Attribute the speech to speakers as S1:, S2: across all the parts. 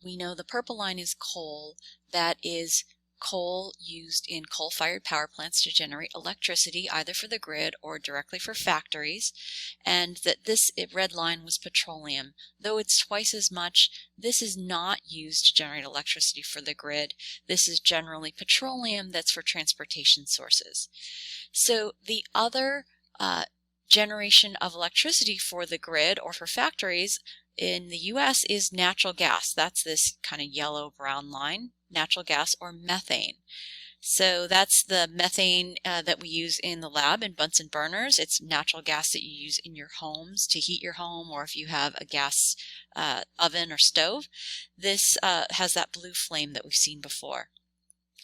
S1: We know the purple line is coal. That is coal used in coal-fired power plants to generate electricity either for the grid or directly for factories, and that this red line was petroleum. Though it's twice as much, this is not used to generate electricity for the grid. This is generally petroleum that's for transportation sources. So the other generation of electricity for the grid or for factories in the US is natural gas. That's this kind of yellow-brown line, natural gas or methane. So that's the methane that we use in the lab in Bunsen burners. It's natural gas that you use in your homes to heat your home, or if you have a gas oven or stove. This has that blue flame that we've seen before.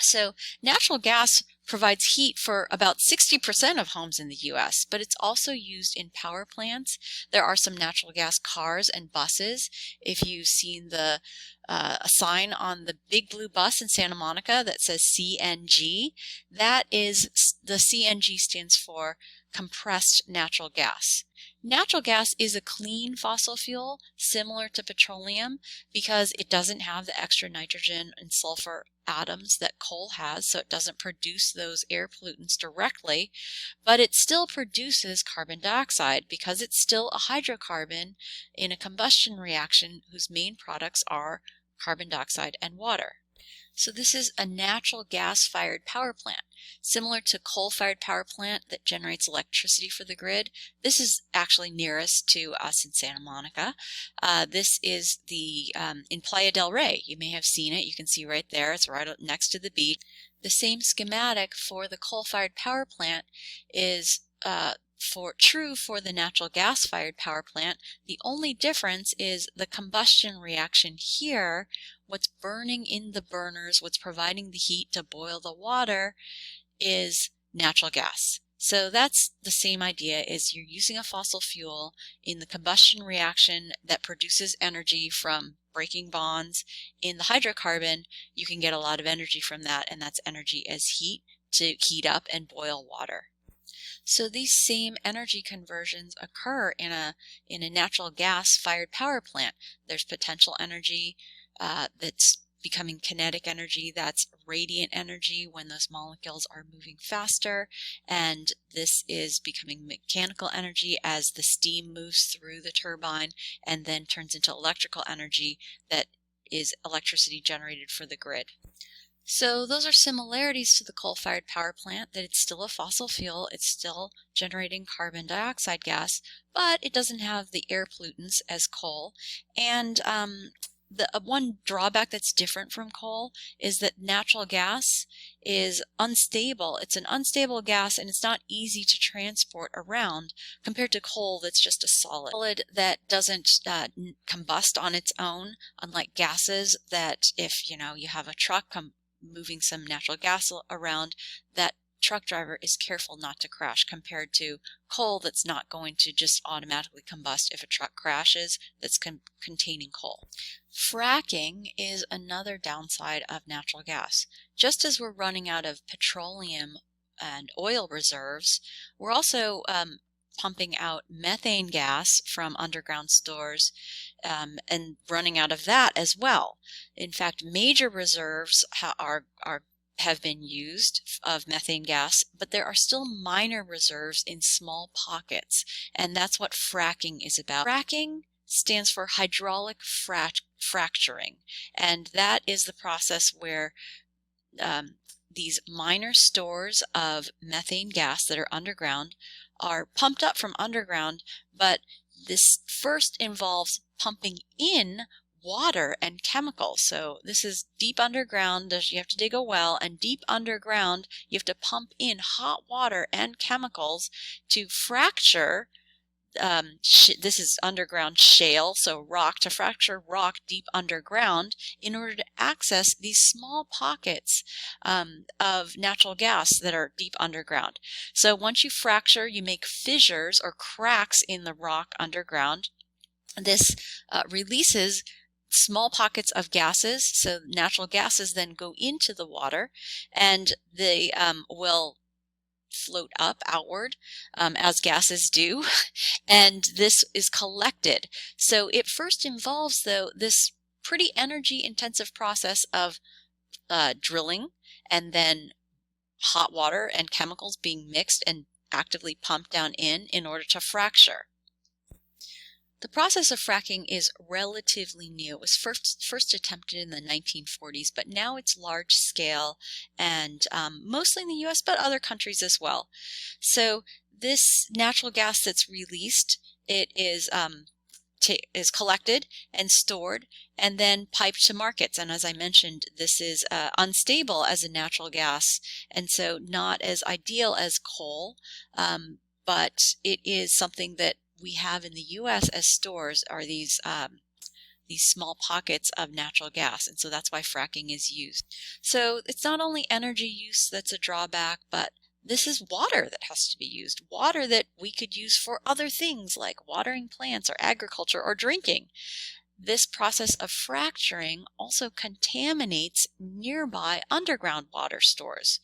S1: So natural gas provides heat for about 60% of homes in the US, but it's also used in power plants. There are some natural gas cars and buses. If you've seen the a sign on the big blue bus in Santa Monica that says CNG, that is, the CNG stands for compressed natural gas. Natural gas is a clean fossil fuel similar to petroleum because it doesn't have the extra nitrogen and sulfur atoms that coal has, so it doesn't produce those air pollutants directly, but it still produces carbon dioxide because it's still a hydrocarbon in a combustion reaction whose main products are carbon dioxide and water. So this is a natural gas-fired power plant. Similar to coal-fired power plant that generates electricity for the grid, this is actually nearest to us in Santa Monica. This is the in Playa del Rey. You may have seen it. You can see right there. It's right next to the beach. The same schematic for the coal-fired power plant is true for the natural gas-fired power plant. The only difference is the combustion reaction here. What's burning in the burners, what's providing the heat to boil the water, is natural gas. So that's the same idea, is you're using a fossil fuel in the combustion reaction that produces energy from breaking bonds. In the hydrocarbon, you can get a lot of energy from that, and that's energy as heat to heat up and boil water. So these same energy conversions occur in a natural gas-fired power plant. There's potential energy that's becoming kinetic energy, that's radiant energy when those molecules are moving faster, and this is becoming mechanical energy as the steam moves through the turbine and then turns into electrical energy that is electricity generated for the grid. So those are similarities to the coal-fired power plant, that it's still a fossil fuel, it's still generating carbon dioxide gas, but it doesn't have the air pollutants as coal. And the one drawback that's different from coal is that natural gas is unstable. It's an unstable gas and it's not easy to transport around compared to coal that's just a solid that doesn't combust on its own, unlike gases that if you have a truck moving some natural gas around, that truck driver is careful not to crash, compared to coal that's not going to just automatically combust if a truck crashes that's containing coal. Fracking is another downside of natural gas. Just as we're running out of petroleum and oil reserves, we're also pumping out methane gas from underground stores and running out of that as well. In fact, major reserves have been used of methane gas, but there are still minor reserves in small pockets, and that's what fracking is about. Fracking stands for hydraulic fracturing, and that is the process where these minor stores of methane gas that are underground are pumped up from underground, but this first involves pumping in water and chemicals. So this is deep underground. You have to dig a well, and deep underground you have to pump in hot water and chemicals to fracture. This is underground shale, so rock, to fracture rock deep underground in order to access these small pockets of natural gas that are deep underground. So once you fracture, you make fissures or cracks in the rock underground. This releases small pockets of gases, so natural gases then go into the water, and they will float up outward as gases do, and this is collected. So it first involves, though, this pretty energy intensive process of drilling and then hot water and chemicals being mixed and actively pumped down in order to fracture. The process of fracking is relatively new. It was first attempted in the 1940s, but now it's large scale and mostly in the US, but other countries as well. So this natural gas that's released, it is collected and stored and then piped to markets. And as I mentioned, this is unstable as a natural gas, and so not as ideal as coal, but it is something that we have in the U.S. as stores are these small pockets of natural gas, and so that's why fracking is used. So it's not only energy use that's a drawback, but this is water that has to be used, water that we could use for other things like watering plants or agriculture or drinking. This process of fracturing also contaminates nearby underground water stores.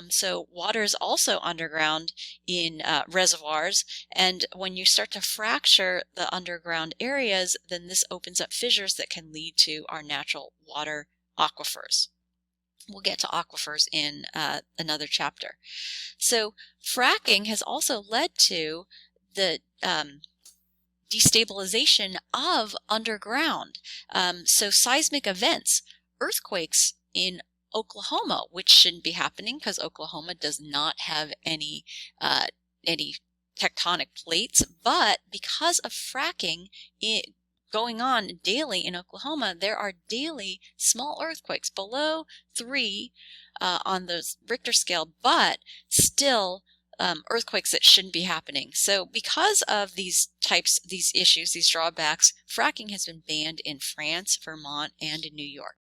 S1: So water is also underground in reservoirs, and when you start to fracture the underground areas, then this opens up fissures that can lead to our natural water aquifers. We'll get to aquifers in another chapter. So fracking has also led to the destabilization of underground. So seismic events, earthquakes in Oklahoma, which shouldn't be happening because Oklahoma does not have any tectonic plates, but because of fracking going on daily in Oklahoma, there are daily small earthquakes below 3 on the Richter scale, but still earthquakes that shouldn't be happening. So because of these issues, these drawbacks, fracking has been banned in France, Vermont, and in New York.